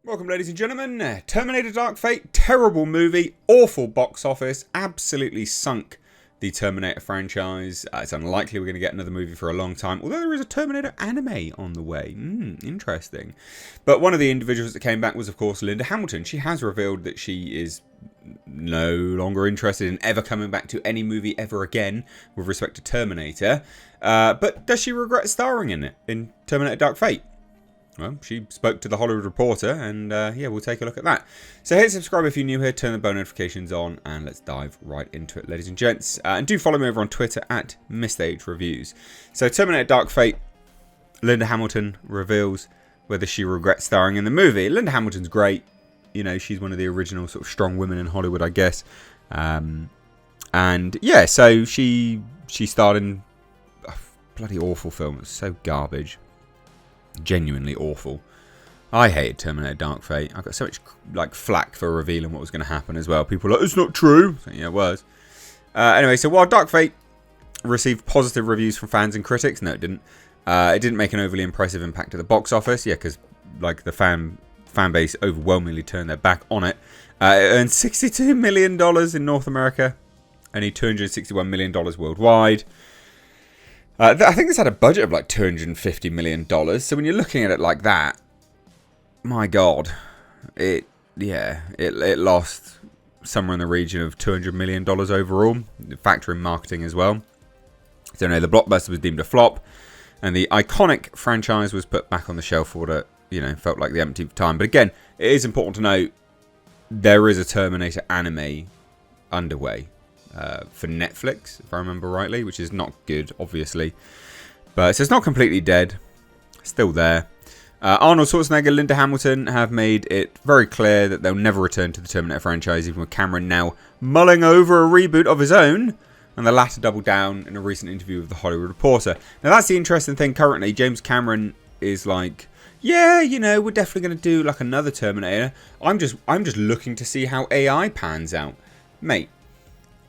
Welcome, ladies and gentlemen. Terminator Dark Fate, terrible movie, awful box office, absolutely sunk the Terminator franchise. It's unlikely we're going to get another movie for a long time, although there is a Terminator anime on the way. Interesting. But one of the individuals that came back was, of course, Linda Hamilton. She has revealed that she is no longer interested in ever coming back to any movie ever again with respect to Terminator. But does she regret starring in it, in Terminator Dark Fate? Well, she spoke to the Hollywood Reporter, and yeah, we'll take a look at that. So hit subscribe if you're new here, turn the bell notifications on, and let's dive right into it, ladies and gents. And do follow me over on Twitter at MrAgeReviews. So Terminator Dark Fate, Linda Hamilton reveals whether she regrets starring in the movie. Linda Hamilton's great. You know, she's one of the original sort of strong women in Hollywood, I guess. And yeah, so she starred in a bloody awful film. It was so garbage. Genuinely awful. I hated Terminator Dark Fate. I got so much like flack for revealing what was going to happen as well. People were like, it's not true. So, yeah, it was. Anyway, so while Dark Fate received positive reviews from fans and critics, no, it didn't. It didn't make an overly impressive impact at the box office. Yeah, because like the fan base overwhelmingly turned their back on it. It earned $62 million in North America, only $261 million worldwide. I think this had a budget of like $250 million. So when you're looking at it like that, my God, it lost somewhere in the region of $200 million overall, factoring marketing as well. So no, the blockbuster was deemed a flop, and the iconic franchise was put back on the shelf for what it, felt like the empty time. But again, it is important to note there is a Terminator anime underway. For Netflix, if I remember rightly, which is not good, obviously. But so it's not completely dead. Still there. Arnold Schwarzenegger, Linda Hamilton have made it very clear that they'll never return to the Terminator franchise, even with Cameron now mulling over a reboot of his own. And the latter doubled down in a recent interview with the Hollywood Reporter. Now that's the interesting thing currently. James Cameron is like, yeah, we're definitely going to do like another Terminator. I'm just looking to see how AI pans out. Mate,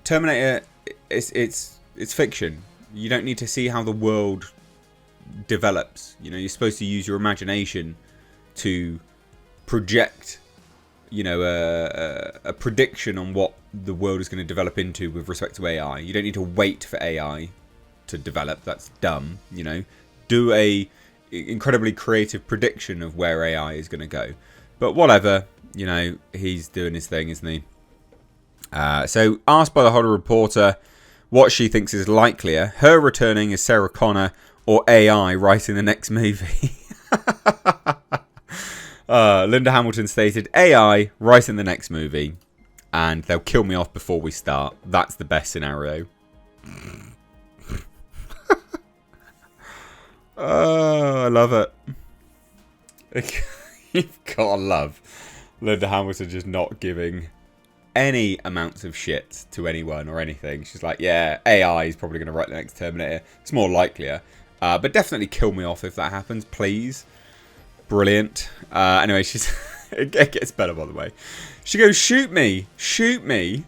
Terminator, it's fiction. You don't need to see how the world develops. You're supposed to use your imagination to project, a prediction on what the world is going to develop into with respect to AI. You don't need to wait for AI to develop. That's dumb. Do a incredibly creative prediction of where AI is going to go. But whatever. He's doing his thing, isn't he? So, asked by the Hollywood Reporter what she thinks is likelier, her returning as Sarah Connor or AI writing the next movie. Linda Hamilton stated, AI writing the next movie, and they'll kill me off before we start. That's the best scenario. Oh, I love it. You've got to love Linda Hamilton just not giving any amounts of shit to anyone or anything. She's like, yeah, AI is probably going to write the next Terminator. It's more likelier. But definitely kill me off if that happens, please. Brilliant. Anyway, it gets better, by the way. She goes, shoot me. Shoot me.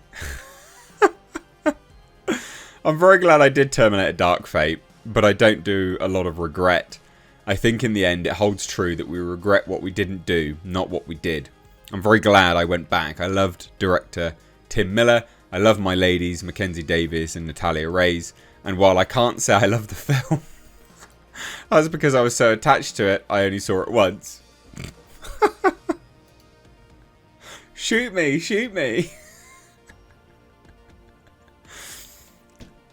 I'm very glad I did Terminator Dark Fate, but I don't do a lot of regret. I think in the end it holds true that we regret what we didn't do, not what we did. I'm very glad I went back. I loved director Tim Miller. I love my ladies, Mackenzie Davis and Natalia Reyes. And while I can't say I love the film, that's because I was so attached to it, I only saw it once. Shoot me, shoot me.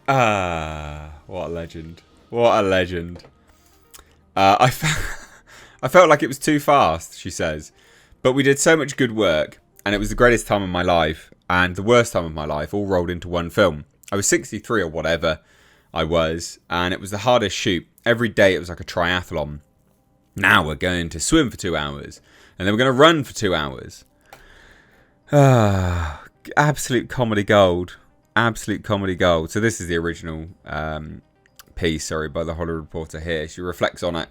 What a legend. What a legend. I felt like it was too fast, she says. But we did so much good work, and it was the greatest time of my life and the worst time of my life all rolled into one film. I was 63 or whatever I was, and it was the hardest shoot. Every day it was like a triathlon. Now we're going to swim for 2 hours, and then we're going to run for 2 hours. Absolute comedy gold. Absolute comedy gold. So this is the original piece, by the Hollywood Reporter here. She reflects on it.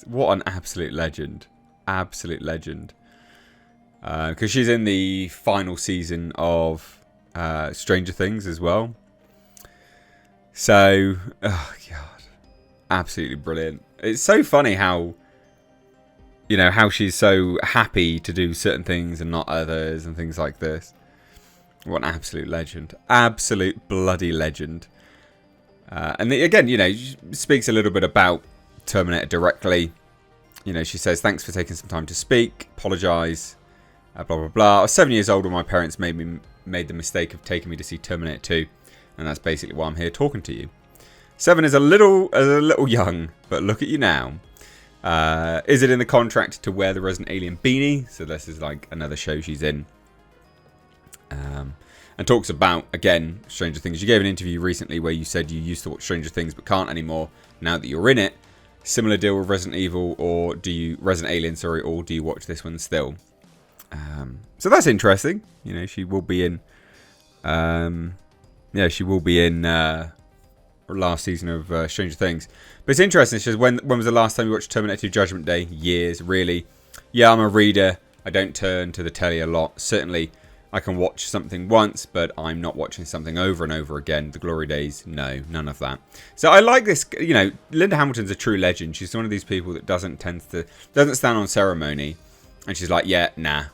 What an absolute legend. Absolute legend. Because she's in the final season of Stranger Things as well. So, oh God. Absolutely brilliant. It's so funny how, you know, how she's so happy to do certain things and not others and things like this. What an absolute legend. Absolute bloody legend. And again, you know, she speaks a little bit about Terminator directly. You know, she says, thanks for taking some time to speak. Apologise. Blah, blah, blah. I was 7 years old when my parents made the mistake of taking me to see Terminator 2. And that's basically why I'm here talking to you. 7 is a little young, but look at you now. Is it in the contract to wear the Resident Alien beanie? So this is like another show she's in. And talks about, again, Stranger Things. You gave an interview recently where you said you used to watch Stranger Things but can't anymore now that you're in it. Similar deal with Resident Evil, or Resident Alien, sorry, or do you watch this one still? So that's interesting. You know, she will be in. She will be in last season of Stranger Things. But it's interesting. She says, when was the last time you watched Terminator 2 Judgment Day? Years, really. Yeah, I'm a reader. I don't turn to the telly a lot. Certainly, I can watch something once, but I'm not watching something over and over again. The glory days, no, none of that. So I like this. You know, Linda Hamilton's a true legend. She's one of these people that doesn't stand on ceremony, and she's like, yeah, nah.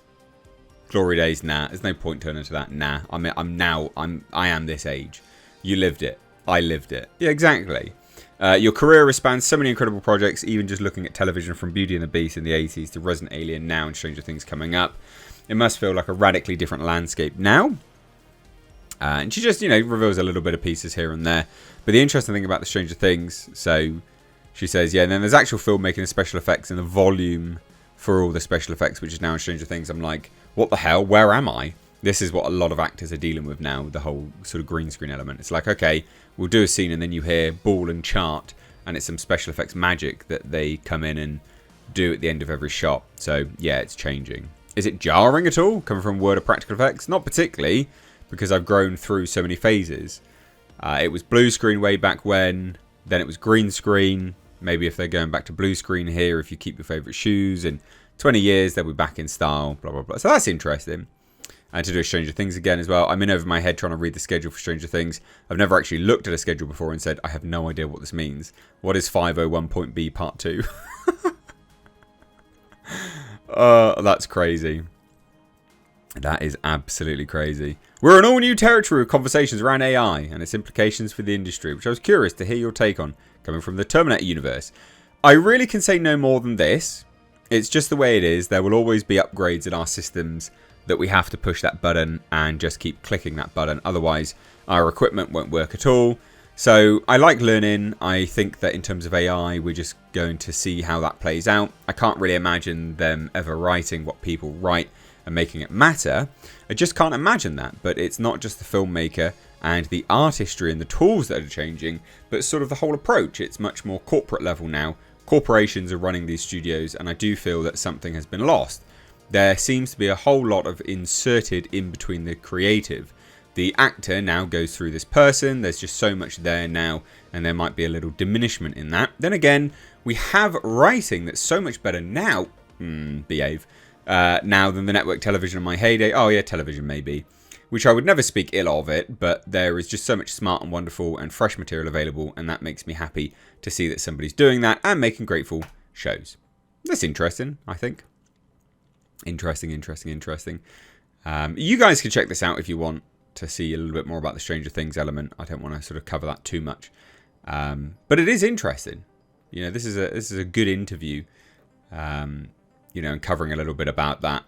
Glory days, nah. There's no point turning to that. Nah. I am this age. You lived it. I lived it. Yeah, exactly. Your career has spanned so many incredible projects, even just looking at television from Beauty and the Beast in the 80s to Resident Alien now and Stranger Things coming up. It must feel like a radically different landscape now. And she just, you know, reveals a little bit of pieces here and there. But the interesting thing about the Stranger Things, so she says, yeah, and then there's actual filmmaking and special effects and the volume for all the special effects, which is now in Stranger Things. I'm like, what the hell? Where am I? This is what a lot of actors are dealing with now, the whole sort of green screen element. It's like, okay, we'll do a scene and then you hear ball and chart and it's some special effects magic that they come in and do at the end of every shot. So, yeah, it's changing. Is it jarring at all, coming from Word of Practical Effects? Not particularly, because I've grown through so many phases. It was blue screen way back when, then it was green screen. Maybe if they're going back to blue screen here, if you keep your favourite shoes, in 20 years they'll be back in style, blah, blah, blah. So that's interesting. And to do Stranger Things again as well. I'm in over my head trying to read the schedule for Stranger Things. I've never actually looked at a schedule before and said, I have no idea what this means. What is 501.B Part 2? That's crazy. That is absolutely crazy. We're in all new territory with conversations around AI and its implications for the industry, which I was curious to hear your take on, coming from the Terminator universe. I really can say no more than this. It's just the way it is. There will always be upgrades in our systems that we have to push that button and just keep clicking that button. Otherwise, our equipment won't work at all. So I like learning. I think that in terms of AI, we're just going to see how that plays out. I can't really imagine them ever writing what people write and making it matter. I just can't imagine that. But it's not just the filmmaker and the artistry and the tools that are changing, but sort of the whole approach. It's much more corporate level now. Corporations are running these studios, and I do feel that something has been lost. There seems to be a whole lot of inserted in between the creative. The actor now goes through this person. There's just so much there now, and there might be a little diminishment in that. Then again, we have writing that's so much better now. Now than the network television in my heyday. Oh yeah, television maybe. Which I would never speak ill of it, but there is just so much smart and wonderful and fresh material available, and that makes me happy to see that somebody's doing that and making grateful shows. That's interesting, I think. Interesting. You guys can check this out if you want to see a little bit more about the Stranger Things element. I don't want to sort of cover that too much, but it is interesting. You know, this is a good interview. You know, and covering a little bit about that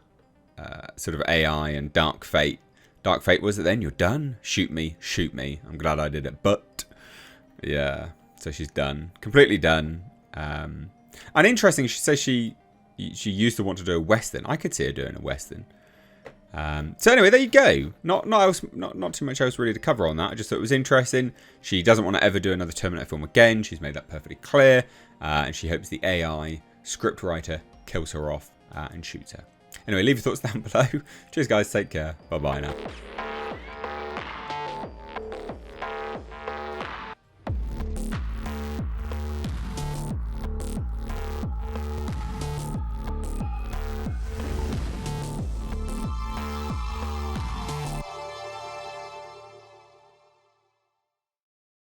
sort of AI and Dark Fate. Dark Fate, was it then? You're done? Shoot me. I'm glad I did it, but yeah. So she's done, completely done. And interesting, she says she used to want to do a Western. I could see her doing a Western. So anyway, there you go. Not too much else really to cover on that. I just thought it was interesting. She doesn't want to ever do another Terminator film again. She's made that perfectly clear. And she hopes the AI scriptwriter kills her off and shoots her. Anyway, leave your thoughts down below. Cheers, guys. Take care. Bye-bye now.